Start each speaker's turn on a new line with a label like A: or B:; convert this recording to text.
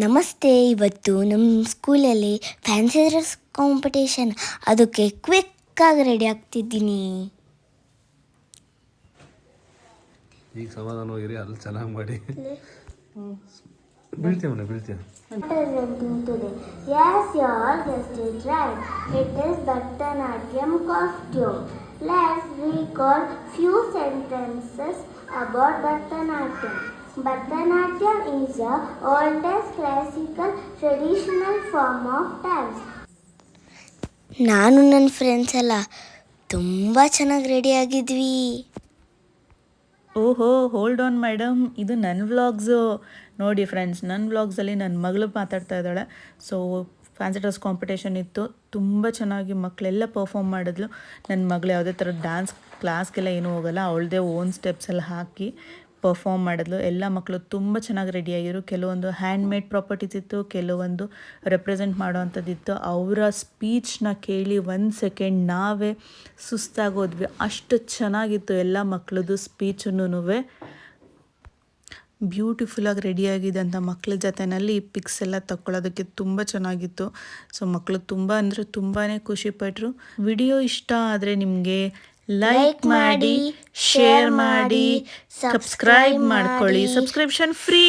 A: ನಮಸ್ತೆ. ಇವತ್ತು ನಮ್ಮ ಸ್ಕೂಲಲ್ಲಿ ಫ್ಯಾನ್ಸಿ ಡ್ರೆಸ್ ಕಾಂಪಿಟೇಷನ್, ಅದಕ್ಕೆ ಕ್ವಿಕ್ಕಾಗಿ ರೆಡಿ ಆಗ್ತಿದ್ದೀನಿ.
B: ಈಗ ಸಮಾಧಾನವಾಗಿರಿ, ಅಲ್ಲಿ ಚೆನ್ನಾಗಿ ಮಾಡಿ. ಬೀಳ್ತೀಯ.
A: Presenting today. Yes, you all guessed it right. It is Bharatanatyam costume. Let's recall few sentences about Bharatanatyam. Bharatanatyam is the oldest classical traditional form of dance. ನಾನು ನನ್ನ friends ಎಲ್ಲ ತುಂಬ ಚೆನ್ನಾಗಿ ರೆಡಿ ಆಗಿದ್ವಿ.
C: ಓಹೋ, ಹೋಲ್ಡ್ ಆನ್ ಮೇಡಮ್, ಇದು ನನ್ನ vlogs. ನೋಡಿ friends, ನನ್ನ ವ್ಲಾಗ್ಸಲ್ಲಿ ನನ್ನ ಮಗಳು ಮಾತಾಡ್ತಾ ಇದ್ದಾಳೆ. ಸೊ ಫ್ಯಾನ್ಸಿ ಡ್ರೆಸ್ ಕಾಂಪಿಟೇಷನ್ ಇತ್ತು, ತುಂಬ ಚೆನ್ನಾಗಿ ಮಕ್ಕಳೆಲ್ಲ ಪರ್ಫಾರ್ಮ್ ಮಾಡಿದ್ಲು. ನನ್ನ ಮಗಳು ಯಾವುದೇ ಥರ ಡ್ಯಾನ್ಸ್ ಕ್ಲಾಸ್ಗೆಲ್ಲ ಏನೂ ಹೋಗಲ್ಲ, ಅವಳದೇ ಓನ್ ಸ್ಟೆಪ್ಸ್ ಎಲ್ಲ ಹಾಕಿ ಪರ್ಫಾರ್ಮ್ ಮಾಡಿದ್ಲು. ಎಲ್ಲ ಮಕ್ಕಳು ತುಂಬ ಚೆನ್ನಾಗಿ ರೆಡಿಯಾಗಿರು. ಕೆಲವೊಂದು ಹ್ಯಾಂಡ್ ಮೇಡ್ ಪ್ರಾಪರ್ಟೀಸ್ ಇತ್ತು, ಕೆಲವೊಂದು ರೆಪ್ರೆಸೆಂಟ್ ಮಾಡೋವಂಥದ್ದಿತ್ತು. ಅವರ ಸ್ಪೀಚ್ನ ಕೇಳಿ 1 ಸೆಕೆಂಡ್ ನಾವೇ ಸುಸ್ತಾಗೋದ್ವಿ, ಅಷ್ಟು ಚೆನ್ನಾಗಿತ್ತು ಎಲ್ಲ ಮಕ್ಕಳದು ಸ್ಪೀಚನ್ನು. ಬ್ಯೂಟಿಫುಲ್ಲಾಗಿ ರೆಡಿಯಾಗಿದೆ ಅಂತ ಮಕ್ಕಳ ಜೊತೆಯಲ್ಲಿ ಪಿಕ್ಸ್ ಎಲ್ಲ ತಗೊಳ್ಳೋದಕ್ಕೆ ತುಂಬ ಚೆನ್ನಾಗಿತ್ತು. ಸೊ ಮಕ್ಕಳು ತುಂಬ ಅಂದರೆ ತುಂಬಾ ಖುಷಿಪಟ್ಟರು. ವಿಡಿಯೋ ಇಷ್ಟ ಆದರೆ ನಿಮಗೆ ಲೈಕ್ ಮಾಡಿ, ಶೇರ್ ಮಾಡಿ, ಸಬ್ಸ್ಕ್ರೈಬ್ ಮಾಡ್ಕೊಳ್ಳಿ. Subscription free.